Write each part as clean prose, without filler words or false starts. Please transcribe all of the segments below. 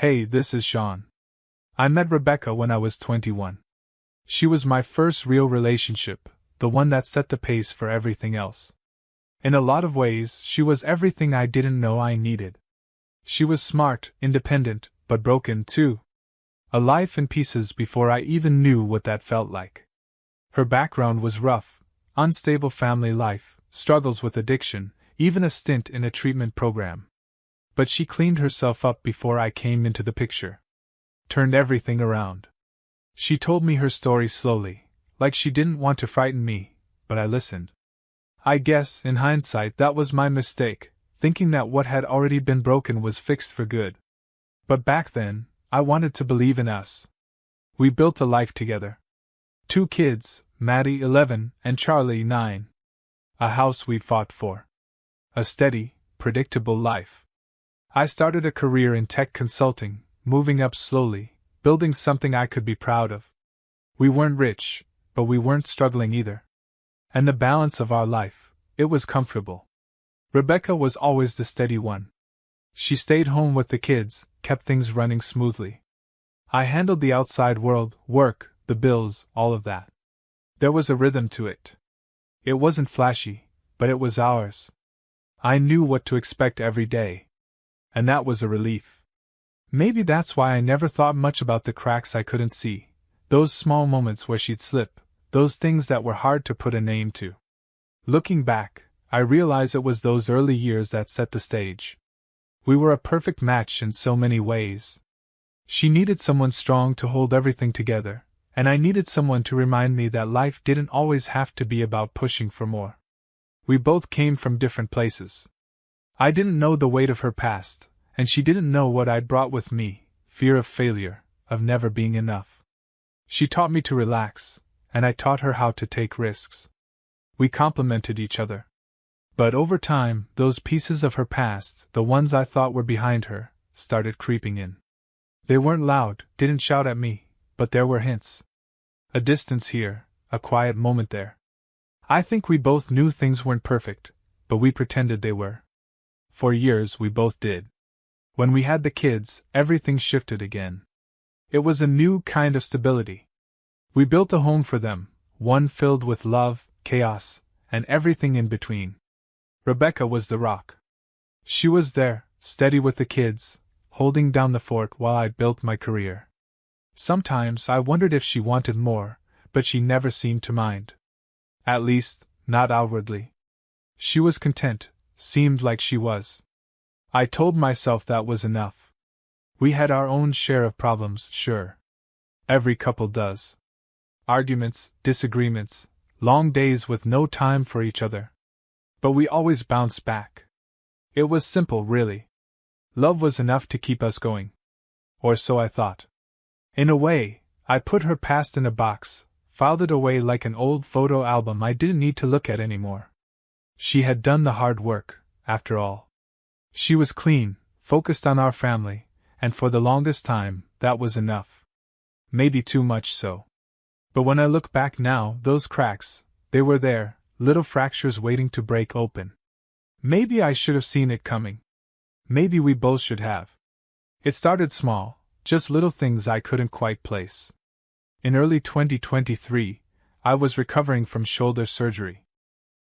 Hey, this is Sean. I met Rebecca when I was 21. She was my first real relationship, the one that set the pace for everything else. In a lot of ways, she was everything I didn't know I needed. She was smart, independent, but broken too. A life in pieces before I even knew what that felt like. Her background was rough, unstable family life, struggles with addiction, even a stint in a treatment program. But she cleaned herself up before I came into the picture. Turned everything around. She told me her story slowly, like she didn't want to frighten me, but I listened. I guess, in hindsight, that was my mistake, thinking that what had already been broken was fixed for good. But back then, I wanted to believe in us. We built a life together. 2 kids, Maddie 11 and Charlie 9. A house we'd fought for. A steady, predictable life. I started a career in tech consulting, moving up slowly, building something I could be proud of. We weren't rich, but we weren't struggling either. And the balance of our life, it was comfortable. Rebecca was always the steady one. She stayed home with the kids, kept things running smoothly. I handled the outside world, work, the bills, all of that. There was a rhythm to it. It wasn't flashy, but it was ours. I knew what to expect every day. And that was a relief. Maybe that's why I never thought much about the cracks I couldn't see, those small moments where she'd slip, those things that were hard to put a name to. Looking back, I realize it was those early years that set the stage. We were a perfect match in so many ways. She needed someone strong to hold everything together, and I needed someone to remind me that life didn't always have to be about pushing for more. We both came from different places. I didn't know the weight of her past, and she didn't know what I'd brought with me, fear of failure, of never being enough. She taught me to relax, and I taught her how to take risks. We complemented each other. But over time, those pieces of her past, the ones I thought were behind her, started creeping in. They weren't loud, didn't shout at me, but there were hints. A distance here, a quiet moment there. I think we both knew things weren't perfect, but we pretended they were. For years we both did. When we had the kids, everything shifted again. It was a new kind of stability. We built a home for them, one filled with love, chaos, and everything in between. Rebecca was the rock. She was there, steady with the kids, holding down the fort while I built my career. Sometimes I wondered if she wanted more, but she never seemed to mind. At least, not outwardly. She was content, seemed like she was. I told myself that was enough. We had our own share of problems, sure. Every couple does. Arguments, disagreements, long days with no time for each other. But we always bounced back. It was simple, really. Love was enough to keep us going. Or so I thought. In a way, I put her past in a box, filed it away like an old photo album I didn't need to look at anymore. She had done the hard work, after all. She was clean, focused on our family, and for the longest time, that was enough. Maybe too much so. But when I look back now, those cracks, they were there, little fractures waiting to break open. Maybe I should have seen it coming. Maybe we both should have. It started small, just little things I couldn't quite place. In early 2023, I was recovering from shoulder surgery.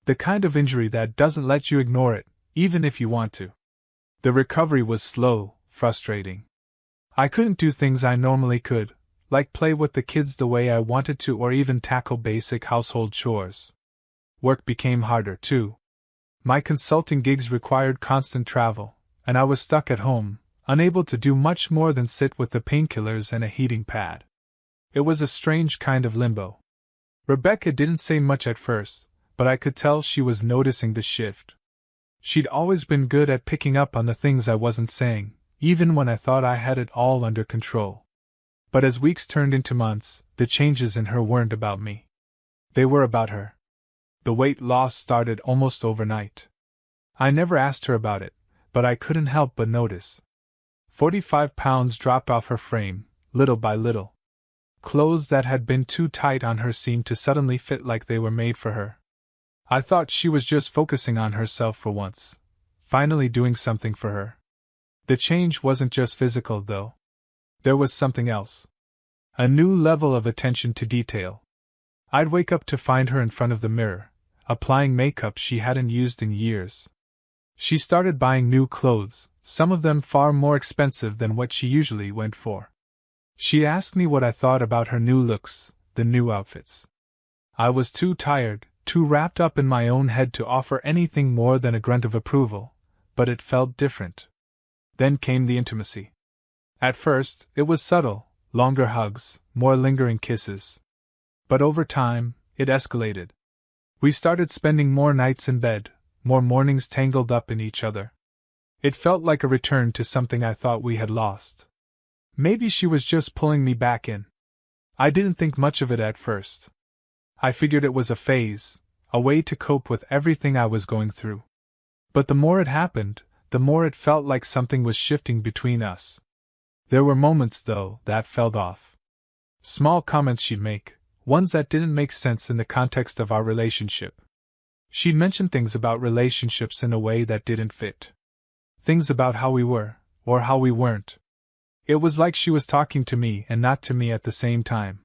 The kind of injury that doesn't let you ignore it, even if you want to. The recovery was slow, frustrating. I couldn't do things I normally could, like play with the kids the way I wanted to or even tackle basic household chores. Work became harder, too. My consulting gigs required constant travel, and I was stuck at home, unable to do much more than sit with the painkillers and a heating pad. It was a strange kind of limbo. Rebecca didn't say much at first, but I could tell she was noticing the shift. She'd always been good at picking up on the things I wasn't saying, even when I thought I had it all under control. But as weeks turned into months, the changes in her weren't about me. They were about her. The weight loss started almost overnight. I never asked her about it, but I couldn't help but notice. 45 pounds dropped off her frame, little by little. Clothes that had been too tight on her seemed to suddenly fit like they were made for her. I thought she was just focusing on herself for once, finally doing something for her. The change wasn't just physical, though. There was something else. A new level of attention to detail. I'd wake up to find her in front of the mirror, applying makeup she hadn't used in years. She started buying new clothes, some of them far more expensive than what she usually went for. She asked me what I thought about her new looks, the new outfits. I was too tired, too wrapped up in my own head to offer anything more than a grunt of approval, but it felt different. Then came the intimacy. At first, it was subtle, longer hugs, more lingering kisses. But over time, it escalated. We started spending more nights in bed, more mornings tangled up in each other. It felt like a return to something I thought we had lost. Maybe she was just pulling me back in. I didn't think much of it at first. I figured it was a phase, a way to cope with everything I was going through. But the more it happened, the more it felt like something was shifting between us. There were moments, though, that felt off. Small comments she'd make, ones that didn't make sense in the context of our relationship. She'd mention things about relationships in a way that didn't fit. Things about how we were, or how we weren't. It was like she was talking to me and not to me at the same time.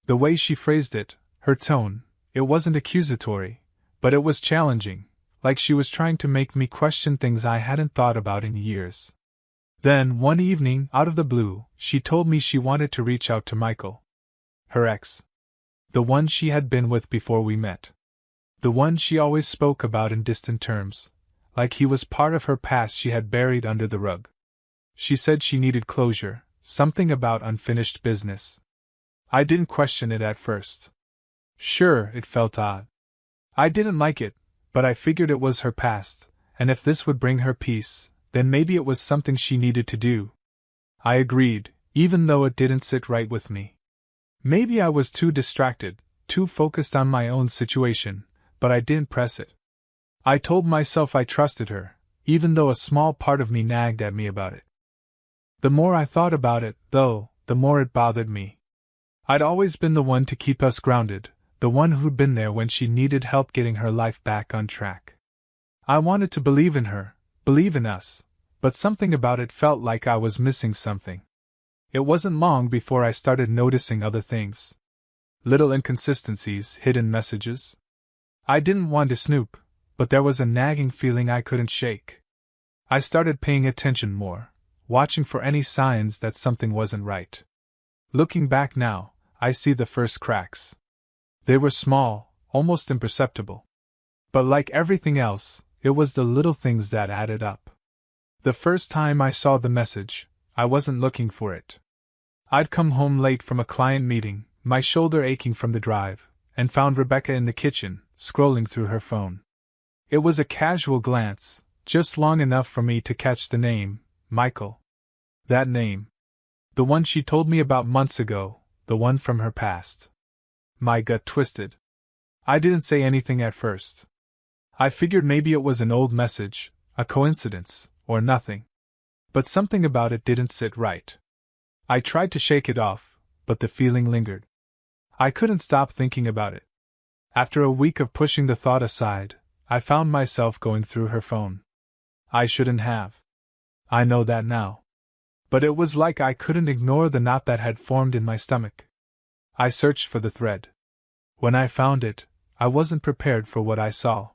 The way she phrased it, her tone, it wasn't accusatory, but it was challenging, like she was trying to make me question things I hadn't thought about in years. Then, one evening, out of the blue, she told me she wanted to reach out to Michael. Her ex. The one she had been with before we met. The one she always spoke about in distant terms, like he was part of her past she had buried under the rug. She said she needed closure, something about unfinished business. I didn't question it at first. Sure, it felt odd. I didn't like it, but I figured it was her past, and if this would bring her peace, then maybe it was something she needed to do. I agreed, even though it didn't sit right with me. Maybe I was too distracted, too focused on my own situation, but I didn't press it. I told myself I trusted her, even though a small part of me nagged at me about it. The more I thought about it, though, the more it bothered me. I'd always been the one to keep us grounded, the one who'd been there when she needed help getting her life back on track. I wanted to believe in her, believe in us, but something about it felt like I was missing something. It wasn't long before I started noticing other things. Little inconsistencies, hidden messages. I didn't want to snoop, but there was a nagging feeling I couldn't shake. I started paying attention more, watching for any signs that something wasn't right. Looking back now, I see the first cracks. They were small, almost imperceptible. But like everything else, it was the little things that added up. The first time I saw the message, I wasn't looking for it. I'd come home late from a client meeting, my shoulder aching from the drive, and found Rebecca in the kitchen, scrolling through her phone. It was a casual glance, just long enough for me to catch the name, Michael. That name. The one she told me about months ago, the one from her past. My gut twisted. I didn't say anything at first. I figured maybe it was an old message, a coincidence, or nothing. But something about it didn't sit right. I tried to shake it off, but the feeling lingered. I couldn't stop thinking about it. After a week of pushing the thought aside, I found myself going through her phone. I shouldn't have. I know that now. But it was like I couldn't ignore the knot that had formed in my stomach. I searched for the thread. When I found it, I wasn't prepared for what I saw.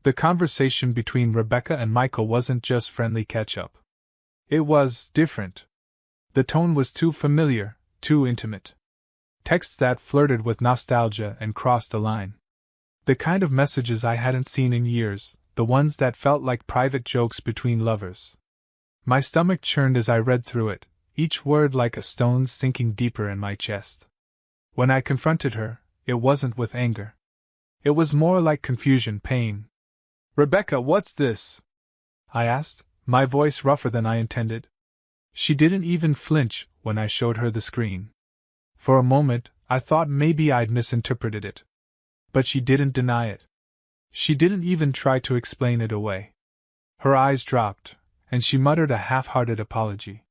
The conversation between Rebecca and Michael wasn't just friendly catch-up. It was different. The tone was too familiar, too intimate. Texts that flirted with nostalgia and crossed a line. The kind of messages I hadn't seen in years, the ones that felt like private jokes between lovers. My stomach churned as I read through it, each word like a stone sinking deeper in my chest. When I confronted her, it wasn't with anger. It was more like confusion, pain. "Rebecca, what's this?" I asked, my voice rougher than I intended. She didn't even flinch when I showed her the screen. For a moment, I thought maybe I'd misinterpreted it. But she didn't deny it. She didn't even try to explain it away. Her eyes dropped, and she muttered a half-hearted apology.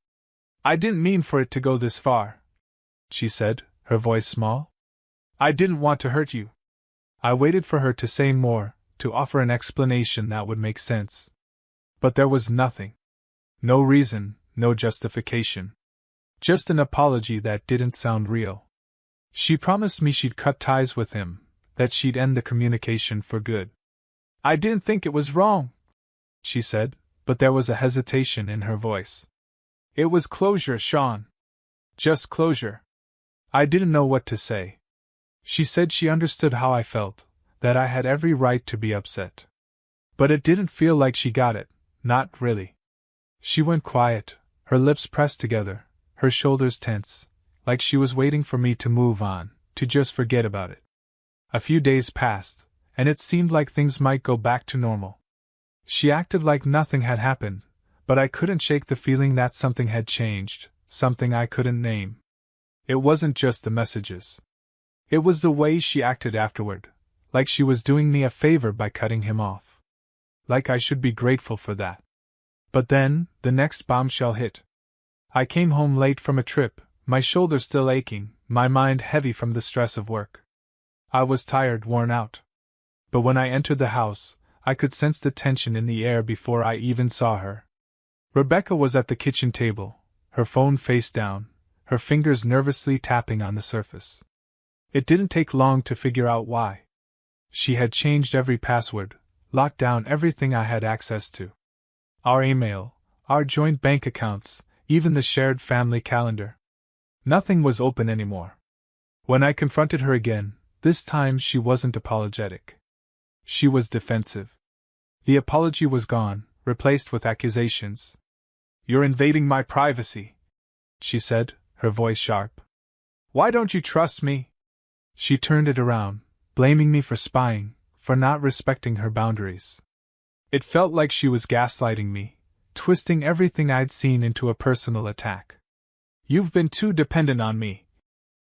"I didn't mean for it to go this far," she said, her voice small. "I didn't want to hurt you." I waited for her to say more, to offer an explanation that would make sense. But there was nothing. No reason, no justification. Just an apology that didn't sound real. She promised me she'd cut ties with him, that she'd end the communication for good. I didn't think it was wrong, she said, but there was a hesitation in her voice. It was closure, Sean. Just closure. I didn't know what to say. She said she understood how I felt, that I had every right to be upset. But it didn't feel like she got it, not really. She went quiet, her lips pressed together, her shoulders tense, like she was waiting for me to move on, to just forget about it. A few days passed, and it seemed like things might go back to normal. She acted like nothing had happened, but I couldn't shake the feeling that something had changed, something I couldn't name. It wasn't just the messages. It was the way she acted afterward, like she was doing me a favor by cutting him off. Like I should be grateful for that. But then, the next bombshell hit. I came home late from a trip, my shoulders still aching, my mind heavy from the stress of work. I was tired, worn out. But when I entered the house, I could sense the tension in the air before I even saw her. Rebecca was at the kitchen table, her phone face down, her fingers nervously tapping on the surface. It didn't take long to figure out why. She had changed every password, locked down everything I had access to. Our email, our joint bank accounts, even the shared family calendar. Nothing was open anymore. When I confronted her again, this time she wasn't apologetic. She was defensive. The apology was gone, replaced with accusations. You're invading my privacy, she said, her voice sharp. Why don't you trust me? She turned it around, blaming me for spying, for not respecting her boundaries. It felt like she was gaslighting me, twisting everything I'd seen into a personal attack. You've been too dependent on me,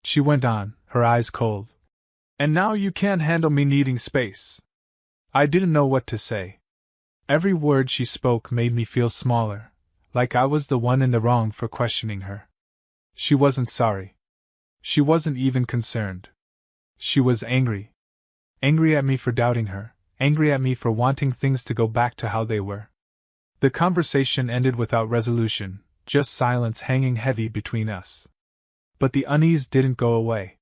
she went on, her eyes cold. And now you can't handle me needing space. I didn't know what to say. Every word she spoke made me feel smaller, like I was the one in the wrong for questioning her. She wasn't sorry. She wasn't even concerned. She was angry. Angry at me for doubting her, angry at me for wanting things to go back to how they were. The conversation ended without resolution, just silence hanging heavy between us. But the unease didn't go away.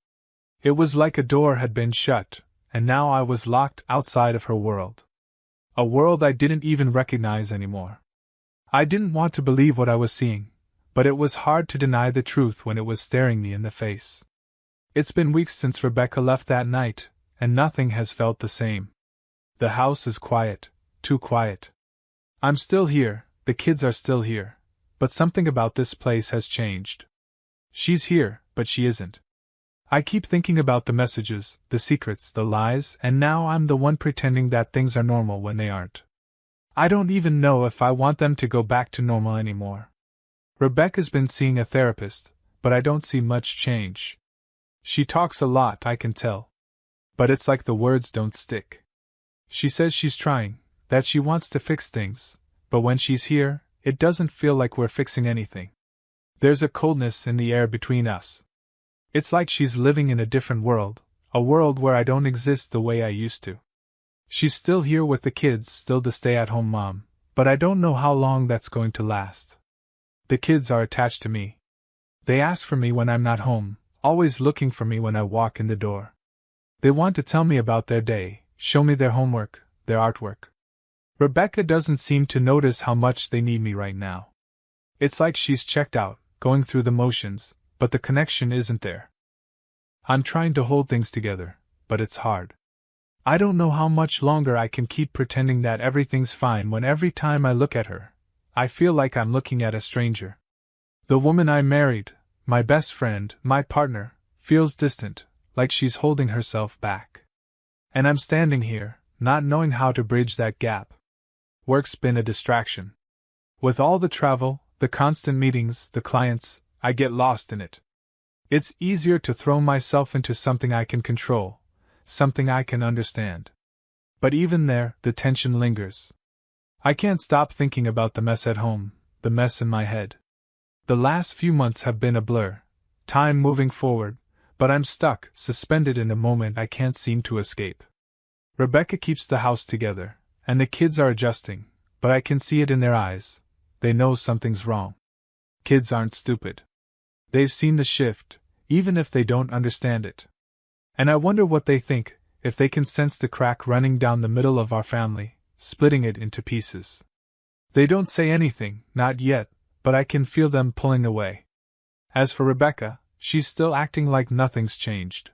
It was like a door had been shut, and now I was locked outside of her world. A world I didn't even recognize anymore. I didn't want to believe what I was seeing, but it was hard to deny the truth when it was staring me in the face. It's been weeks since Rebecca left that night, and nothing has felt the same. The house is quiet, too quiet. I'm still here, the kids are still here, but something about this place has changed. She's here, but she isn't. I keep thinking about the messages, the secrets, the lies, and now I'm the one pretending that things are normal when they aren't. I don't even know if I want them to go back to normal anymore. Rebecca's been seeing a therapist, but I don't see much change. She talks a lot, I can tell. But it's like the words don't stick. She says she's trying, that she wants to fix things, but when she's here, it doesn't feel like we're fixing anything. There's a coldness in the air between us. It's like she's living in a different world, a world where I don't exist the way I used to. She's still here with the kids, still the stay-at-home mom, but I don't know how long that's going to last. The kids are attached to me. They ask for me when I'm not home, always looking for me when I walk in the door. They want to tell me about their day, show me their homework, their artwork. Rebecca doesn't seem to notice how much they need me right now. It's like she's checked out, going through the motions, but the connection isn't there. I'm trying to hold things together, but it's hard. I don't know how much longer I can keep pretending that everything's fine when every time I look at her, I feel like I'm looking at a stranger. The woman I married, my best friend, my partner, feels distant, like she's holding herself back. And I'm standing here, not knowing how to bridge that gap. Work's been a distraction. With all the travel, the constant meetings, the clients, I get lost in it. It's easier to throw myself into something I can control, something I can understand. But even there, the tension lingers. I can't stop thinking about the mess at home, the mess in my head. The last few months have been a blur, time moving forward, but I'm stuck, suspended in a moment I can't seem to escape. Rebecca keeps the house together, and the kids are adjusting, but I can see it in their eyes. They know something's wrong. Kids aren't stupid. They've seen the shift, even if they don't understand it. And I wonder what they think, if they can sense the crack running down the middle of our family, splitting it into pieces. They don't say anything, not yet, but I can feel them pulling away. As for Rebecca, she's still acting like nothing's changed.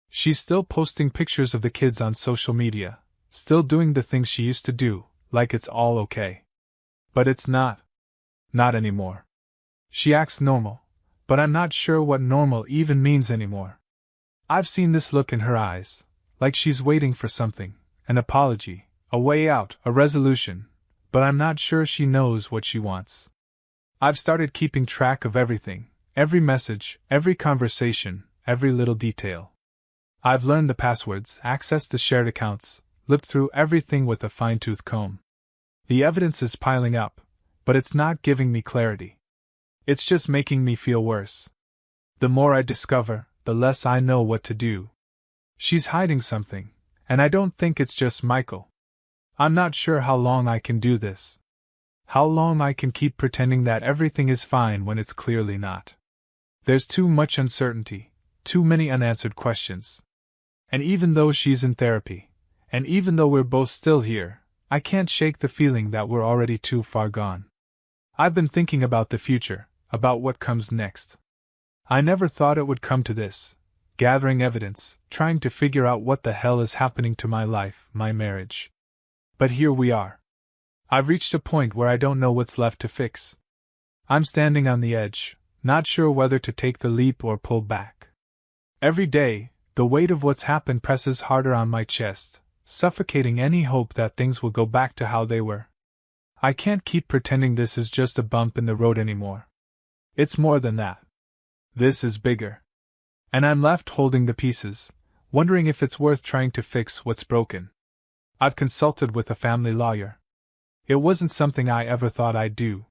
She's still posting pictures of the kids on social media, still doing the things she used to do, like it's all okay. But it's not. Not anymore. She acts normal, but I'm not sure what normal even means anymore. I've seen this look in her eyes, like she's waiting for something, an apology, a way out, a resolution, but I'm not sure she knows what she wants. I've started keeping track of everything, every message, every conversation, every little detail. I've learned the passwords, accessed the shared accounts, looked through everything with a fine-tooth comb. The evidence is piling up, but it's not giving me clarity. It's just making me feel worse. The more I discover, the less I know what to do. She's hiding something, and I don't think it's just Michael. I'm not sure how long I can do this. How long I can keep pretending that everything is fine when it's clearly not. There's too much uncertainty, too many unanswered questions. And even though she's in therapy, and even though we're both still here, I can't shake the feeling that we're already too far gone. I've been thinking about the future, about what comes next. I never thought it would come to this, gathering evidence, trying to figure out what the hell is happening to my life, my marriage. But here we are. I've reached a point where I don't know what's left to fix. I'm standing on the edge, not sure whether to take the leap or pull back. Every day, the weight of what's happened presses harder on my chest, suffocating any hope that things will go back to how they were. I can't keep pretending this is just a bump in the road anymore. It's more than that. This is bigger. And I'm left holding the pieces, wondering if it's worth trying to fix what's broken. I've consulted with a family lawyer. It wasn't something I ever thought I'd do.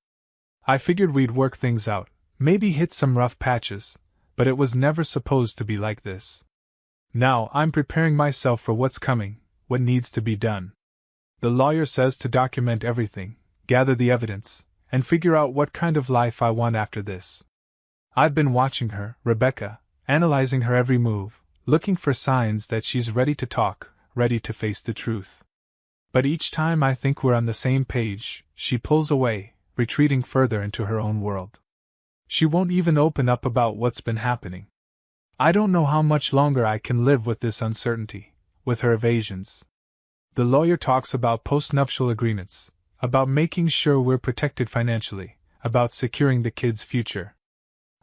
I figured we'd work things out, maybe hit some rough patches, but it was never supposed to be like this. Now I'm preparing myself for what's coming, what needs to be done. The lawyer says to document everything, gather the evidence, and figure out what kind of life I want after this. I've been watching her, Rebecca, analyzing her every move, looking for signs that she's ready to talk, ready to face the truth. But each time I think we're on the same page, she pulls away, retreating further into her own world. She won't even open up about what's been happening. I don't know how much longer I can live with this uncertainty, with her evasions. The lawyer talks about postnuptial agreements, about making sure we're protected financially, about securing the kids' future.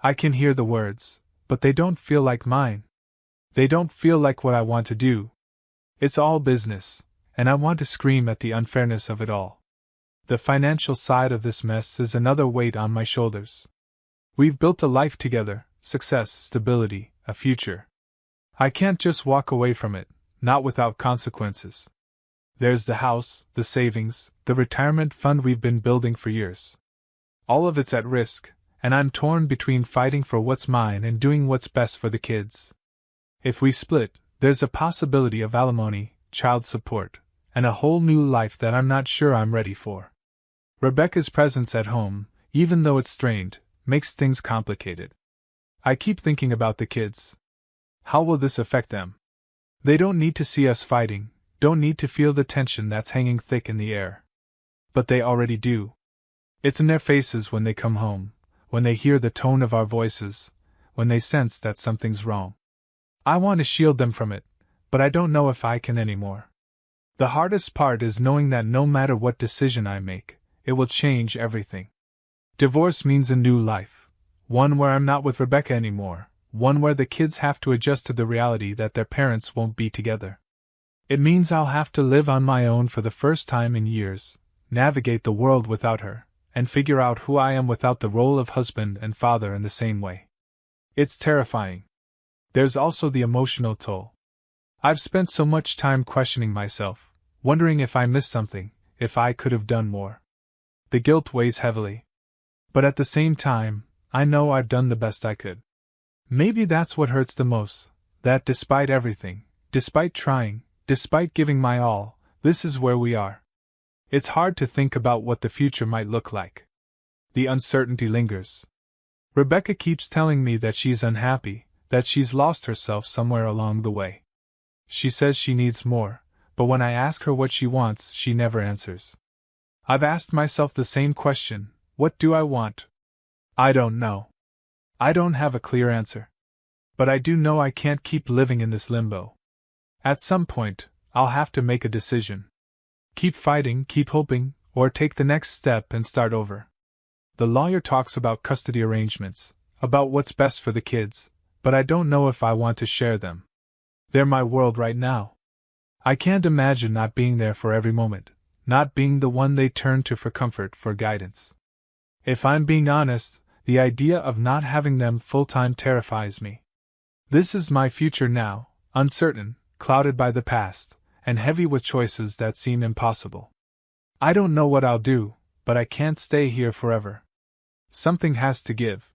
I can hear the words, but they don't feel like mine. They don't feel like what I want to do. It's all business, and I want to scream at the unfairness of it all. The financial side of this mess is another weight on my shoulders. We've built a life together, success, stability, a future. I can't just walk away from it, not without consequences. There's the house, the savings, the retirement fund we've been building for years. All of it's at risk, and I'm torn between fighting for what's mine and doing what's best for the kids. If we split, there's a possibility of alimony, child support, and a whole new life that I'm not sure I'm ready for. Rebecca's presence at home, even though it's strained, makes things complicated. I keep thinking about the kids. How will this affect them? They don't need to see us fighting, don't need to feel the tension that's hanging thick in the air. But they already do. It's in their faces when they come home, when they hear the tone of our voices, when they sense that something's wrong. I want to shield them from it, but I don't know if I can anymore. The hardest part is knowing that no matter what decision I make, it will change everything. Divorce means a new life, one where I'm not with Rebecca anymore, one where the kids have to adjust to the reality that their parents won't be together. It means I'll have to live on my own for the first time in years, navigate the world without her, and figure out who I am without the role of husband and father in the same way. It's terrifying. There's also the emotional toll. I've spent so much time questioning myself, wondering if I missed something, if I could have done more. The guilt weighs heavily. But at the same time, I know I've done the best I could. Maybe that's what hurts the most, that despite everything, despite trying, despite giving my all, this is where we are. It's hard to think about what the future might look like. The uncertainty lingers. Rebecca keeps telling me that she's unhappy, that she's lost herself somewhere along the way. She says she needs more, but when I ask her what she wants, she never answers. I've asked myself the same question: what do I want? I don't know. I don't have a clear answer. But I do know I can't keep living in this limbo. At some point, I'll have to make a decision. Keep fighting, keep hoping, or take the next step and start over. The lawyer talks about custody arrangements, about what's best for the kids, but I don't know if I want to share them. They're my world right now. I can't imagine not being there for every moment, not being the one they turn to for comfort, for guidance. If I'm being honest, the idea of not having them full-time terrifies me. This is my future now, uncertain, clouded by the past, and heavy with choices that seem impossible. I don't know what I'll do, but I can't stay here forever. Something has to give.